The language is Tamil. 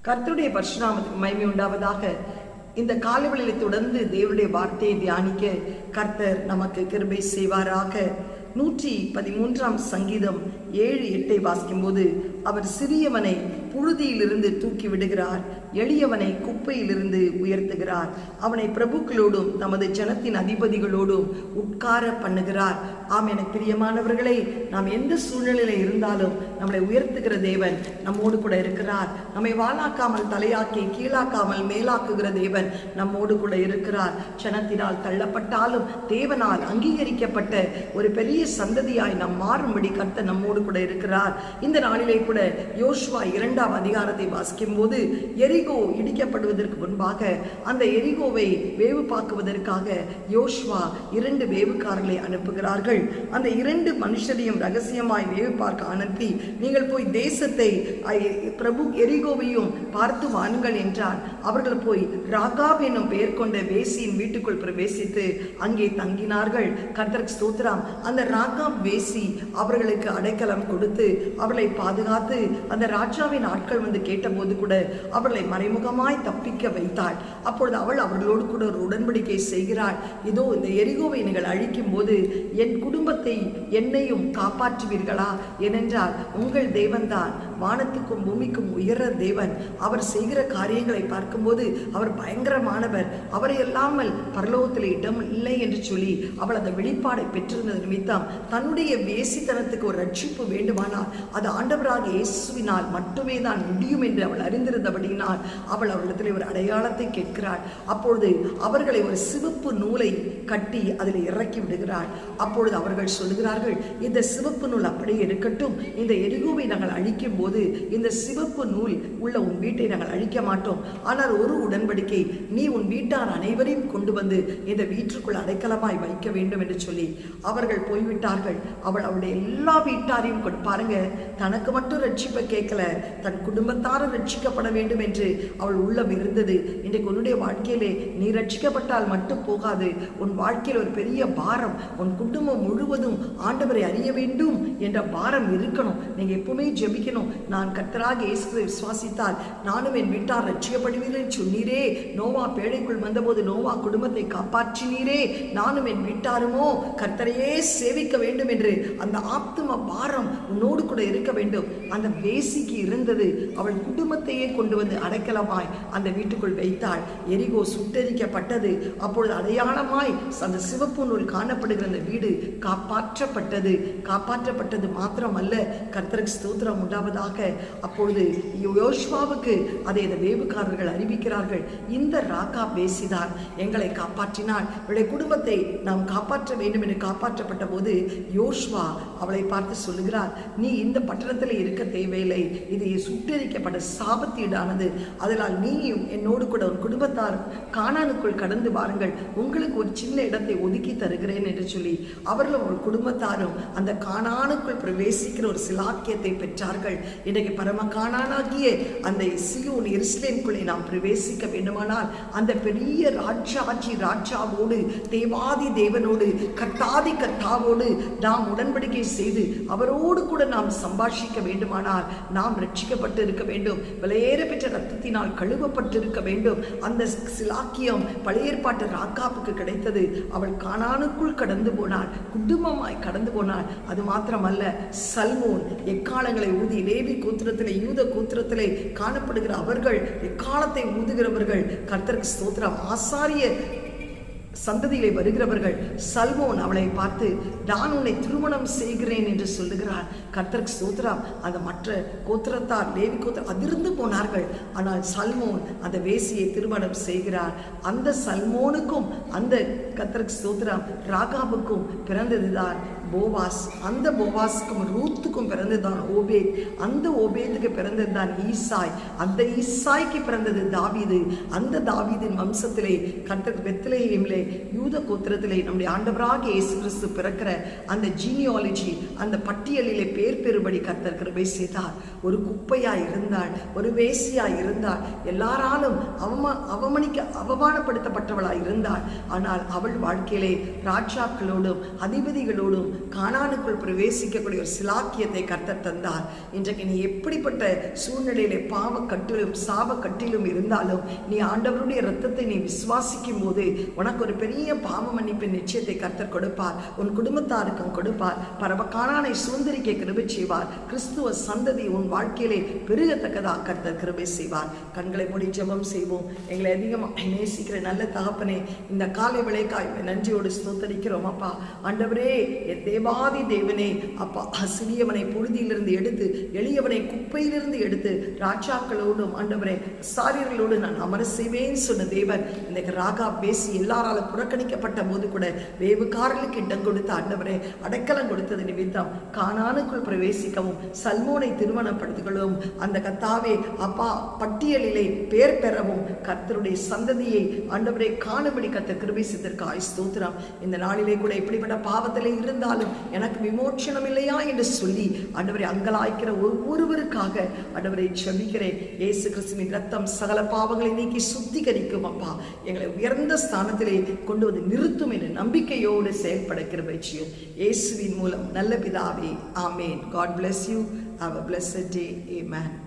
கர்த்தருடைய பரிசுநாமத்துக்கு மகிமை உண்டாவதாக. இந்த காலைவெளியில தொடர்ந்து தேவனுடைய வார்த்தையை தியானிக்க கர்த்தர் நமக்கு கிருபை செய்வாராக. 113 சங்கீதம் 7-8 வாசிக்கும் போது, அவர் சிறியவனை புழுதியிலிருந்து தூக்கி விடுகிறார், எளியவனை குப்பையிலிருந்து உயர்த்துகிறார், அவனை பிரபுக்களோடும் தமது ஜனத்தின் அதிபதிகளோடும் உட்கார பண்ணுகிறார். ஆம், எனக்கு பிரியமானவர்களே, நாம் எந்த சூழ்நிலையில இருந்தாலும் நம்மளை உயர்த்துகிற தேவன் நம்மோடு கூட இருக்கிறார். நம்மை வாளாக்காமல் தலையாக்கி கீழாக்காமல் மேலாக்குகிற தேவன் நம்மோடு கூட இருக்கிறார். ஜனத்தினால் தள்ளப்பட்டாலும் தேவனால் அங்கீகரிக்கப்பட்ட ஒரு பெரிய சந்ததியாய் நாம் மாறும்படி கர்த்தர் நம்மோடு கூட இருக்கிறார். இந்த நாளிலே கூட யோசுவா 2 அதிகாரத்தை வாசிக்கும் போது, எரிகோ இடிக்கப்படுவதற்கு முன்பாக அந்த எரிகோவை வேவு பார்க்குவதற்காக யோசுவா 2 வேவுக்காரர்களை அனுப்புகிறார்கள். அந்த 2 மனுஷரையும் ரகசியமாய் வேவு பார்க்க அனுப்பி, நீங்கள் போய் தேசத்தை பிரபு எரிகோவையும் பார்த்து வாருங்கள் என்றார். அவர்கள் போய் ராகாப் என்னும் பெயர் கொண்ட வேசியின் வீட்டுக்குள் பிரவேசித்து அங்கே தங்கினார்கள். கர்த்தருக்கு ஸ்தோத்திரம். அந்த ராகாப் வேசி அவர்களுக்கு அடைக்கலம் கொடுத்து அவர்களை பாதுகாத்து, அந்த ராஜாவின் ஆட்கள் வந்து கேட்டபோது கூட அவர்களை மறைமுகமாய் தப்பிக்க வைத்தாள். அப்பொழுது அவள் அவர்களோடு கூட ஒரு உடன்படிக்கை செய்கிறாள். இதோ, இந்த எரிகோவை நீங்கள் அழிக்கும் போது என் குடும்பத்தை என்னையும் காப்பாற்றுவீர்களா? ஏனென்றால் உங்கள் தேவன்தான் வானத்துக்கும் பூமிக்கும் உயர தேவன். அவர் செய்கிற காரியங்களை பார்க்கும்போது அவர் பயங்கரமானவர். அவரை இல்லாமல் பரலோகத்தில் இடம் இல்லை என்று சொல்லி அவள் அந்த வெளிப்பாடை பெற்றிருந்தது நிமித்தம் தன்னுடைய வேசித்தனத்துக்கு ஒரு ரட்சிப்பு வேண்டுமானால் அது ஆண்டவராக இயேசுவினால் மட்டுமே தான் முடியும் என்று அவள் அறிந்திருந்தபடியினால் அவள் அவரிடத்தில் ஒரு அடையாளத்தை கேட்கிறாள். அப்பொழுது அவர்களை ஒரு சிவப்பு நூலை கட்டி அதில் இறக்கி விடுகிறாள். அப்பொழுது அவர்கள் சொல்லுகிறார்கள், இந்த சிவப்பு நூல் அப்படியே இருக்கட்டும், இந்த எரிகோவை நாங்கள் அழிக்கும் போது இந்த சிவப்பு நூல் உள்ள உன் வீட்டை நாங்கள் அழிக்க மாட்டோம். ஆனால் ஒரு உடன்படிக்கை, நீ உன் வீட்டார் அனைவரையும் கொண்டு வந்து இந்த வீட்டுக்குள் அடைக்கலமாய் வைக்க வேண்டும் என்று சொல்லி அவர்கள் போய்விட்டார்கள். அவள் அவளுடைய எல்லா வீட்டாரையும் பாருங்க, தனக்கு மட்டும் ரட்சிப்பை கேட்கல, தன் குடும்பத்தாரும் ரட்சிக்கப்பட வேண்டும் என்று அவள் உள்ளம் இருந்தது. இன்றைக்கு உன்னுடைய வாழ்க்கையிலே நீ ரட்சிக்கப்பட்டால் மட்டும் போகாது, உன் வாழ்க்கையில் ஒரு பெரிய பாரம், உன் குடும்பம் முழுவதும் ஆண்டவரை அறிய வேண்டும் என்ற பாரம் இருக்கணும். நீங்க எப்பவுமே ஜெபிக்கணும், நான் கர்த்தராக இயேசுவை விசுவாசித்தால் நானும் என் வீட்டார் ரட்சிக்கப்படுவீர்கள் சொன்னீரே. நோவா பேழைக்குள் வந்தபோது நோவா குடும்பத்தை காப்பாற்றினீரே, நானும் என் வீட்டாருமோ கர்த்தரையே சேவிக்க வேண்டும் என்று அந்த ஆத்தும பாரம் உன்னோடு கூட இருக்க வேண்டும். அந்த வேசிக்கு இருந்தது. அவள் குடும்பத்தையே கொண்டு வந்து அடைக்கலமாய் அந்த வீட்டுக்குள் வைத்தாள். எரிகோ சுட்டரிக்கப்பட்டது. அப்பொழுது அடையாளமாய் அந்த சிவப்பு நூல் காணப்படுகிற அந்த வீடு காப்பாற்றப்பட்டது மாத்திரமல்ல, கர்த்தருக்கு ஸ்தோத்திரம் உண்டாவதாக. அப்பொழுது யோசுவாவுக்கு அதை இந்த வேவுக்காரர்கள் அறிவிக்கிறார்கள், இந்த ராகாப் வேசிதான் எங்களை காப்பாற்றினாள், இவளுடைய குடும்பத்தை நாம் காப்பாற்ற வேண்டும் என்று காப்பாற்றப்பட்ட போது யோசுவா அவளை பார்த்து சொல்லுகிறார், நீ இந்த பட்டணத்தில் இருக்க தேவையில்லை, இது சுட்டரிக்கப்பட்ட சாபத்தீடானது. அதனால் நீயும் என்னோடு கூட ஒரு குடும்பத்தார் கானானுக்குள் கடந்து வாருங்கள், உங்களுக்கு ஒரு சின்ன இடத்தை ஒதுக்கி தருகிறேன் என்று சொல்லி அவர்களும் ஒரு குடும்பத்தாரும் அந்த கானானுக்குள் பிரவேசிக்கிற ஒரு சிலாக்கியத்தை பெற்றார்கள். இன்றைக்கு பரம கானானாகிய அந்த சியோன் எருசலேமுக்குள்ளே நாம் பிரவேசிக்க வேண்டுமானால் அந்த பெரிய ராஜாவோடு தேவாதி தேவனோடு கர்த்தாதி கர்த்தாவோடு நாம் உடன்படிக்கை செய்து அவரோடு கூட நாம் சம்பாஷிக்க வேண்டுமானால் நாம் ரட்சிக்கப்பட்டு இருக்க வேண்டும். விலையேற பெற்ற ரத்தத்தினால் கழுவப்பட்டு இருக்க வேண்டும். அந்த சிலாக்கியம் பழைய ஏற்பாட்டு ராகாப்புக்கு கிடைத்தது. அவள் கானானுக்குள் கடந்து போனாள், குடும்பமாய் கடந்து போனாள். அது மாத்திரமல்ல, சல்மோன் எக்காலங்களை ஊதி, லேவி கோத்திரத்திலே யூத கோத்திரத்திலே காணப்படுகிற அவர்கள் எக்காலத்தை ஊதுகிறவர்கள், கர்த்தருக்கு ஸ்தோத்திரம், ஆசாரிய சந்ததியிலே வருகிறவர்கள். சல்மோன் அவளை பார்த்து, நான் உன்னை திருமணம் செய்கிறேன் என்று சொல்லுகிறார். கர்த்தருக்கு ஸ்தோத்திரம். அந்த மற்ற கோத்திரத்தார் லேவி கோத்திரம் அதிர்ந்து போனார்கள். ஆனால் சல்மோன் அந்த வேசியை திருமணம் செய்கிறார். அந்த சல்மோனுக்கும் அந்த கர்த்தருக்கு ஸ்தோத்திரம் ராகாபுக்கும் பிறந்ததுதான் போவாஸ். அந்த போவாஸுக்கும் ரூத்துக்கும் பிறந்ததுதான் ஓபேத். அந்த ஓபேத்துக்கு பிறந்ததுதான் ஈசாய். அந்த ஈசாய்க்கு பிறந்தது தாவீது. அந்த தாவீதின் வம்சத்திலே கர்த்தருக்கு பெத்லெகேமிலே யூத கோத்திரத்திலே நம்முடைய ஆண்டவராக இயேசு கிறிஸ்து பிறக்கிற அந்த ஜீனியாலஜி, அந்த பட்டியலிலே பேர் பெறும்படி கர்த்தர் கிருபை செய்தார். ஒரு குப்பையாய் இருந்தாள், ஒரு வேசியாய் இருந்தாள், எல்லாராலும் அவமானப்படுத்தப்பட்டவளாய் இருந்தாள். ஆனால் அவள் வாழ்க்கையிலே ராஜாக்களோடும் அதிபதிகளோடும் கானானுக்குள் பிரவேசிக்கக்கூடிய ஒரு சிலாக்கியத்தை கர்த்தர் தந்தார். இன்றைக்கு நீ எப்படிப்பட்ட சூழ்நிலையிலே பாவ கட்டிலும் சாப கட்டிலும் இருந்தாலும் நீ ஆண்டவருடைய இரத்தத்தை நீ விசுவாசிக்கும் போது உனக்கு ஒரு பெரிய பாவ மன்னிப்பின் நிச்சயத்தை கர்த்தர் கொடுப்பார். உன் குடும்பத்தாருக்கும் கொடுப்பார். கானானை சுதந்திரிக்க கிருபை செய்வார். கிறிஸ்துவ சந்ததி உன் வாழ்க்கையிலே பெருகத்தக்கதாக கர்த்தர் கிருபை செய்வார். கண்களை மூடி ஜெபம் செய்வோம். எங்களை அதிகமாக நேசிக்கிற நல்ல தகப்பனே, இந்த காலை விளைக்காய் நன்றியோடு ஸ்தோத்தரிக்கிறோம் அப்பா. ஆண்டவரே, என் தேவாதி தேவனே அப்பா, சிறியவனை புழுதியிலிருந்து எடுத்து எளியவனை குப்பையிலிருந்து எடுத்து ராஜாக்களோடும் ஆண்டவரே சாரியர்களோடு நான் அமர செய்வேன் சொன்ன தேவன், இன்னைக்கு ராகா பேசி எல்லாராலும் புறக்கணிக்கப்பட்ட போது கூட வேவுக்காரர்களுக்கு இடம் கொடுத்த ஆண்டவரே அடைக்கலம் கொடுத்தது நிமித்தம் கானானுக்குள் பிரவேசிக்கவும் சல்மோனை திருமணப்படுத்திக்கொள்ளவும் அந்த கர்த்தாவே அப்பா பட்டியலிலே பேர் பெறவும் கர்த்தருடைய சந்ததியை ஆண்டவரை காணும்படி கர்த்தர் கிருபை செய்ததற்காய் ஸ்தோத்திரம். இந்த நாளிலே கூட இப்படிப்பட்ட பாவத்திலே இருந்தாலும் எனக்கு விமோச்சனம் இல்லையா என்று சொல்லி ஆண்டவரை அங்கலாய்க்கிற ஒவ்வொருவருக்காக ஆண்டவரை ஜெபிக்கிறேன். இயேசு கிறிஸ்துவின் ரத்தம் சகல பாவங்களை நீக்கி சுத்திகரிக்கும் அப்பா. எங்களை உயர்ந்த ஸ்தானத்திலே கொண்டு வந்து நிறுத்தும் என்ற நம்பிக்கையோடு செயல்பட கிருபை செய்யும். இயேசுவின் மூலம் நல்ல பிதாவே, ஆமேன். God bless you. Have a blessed day. Amen.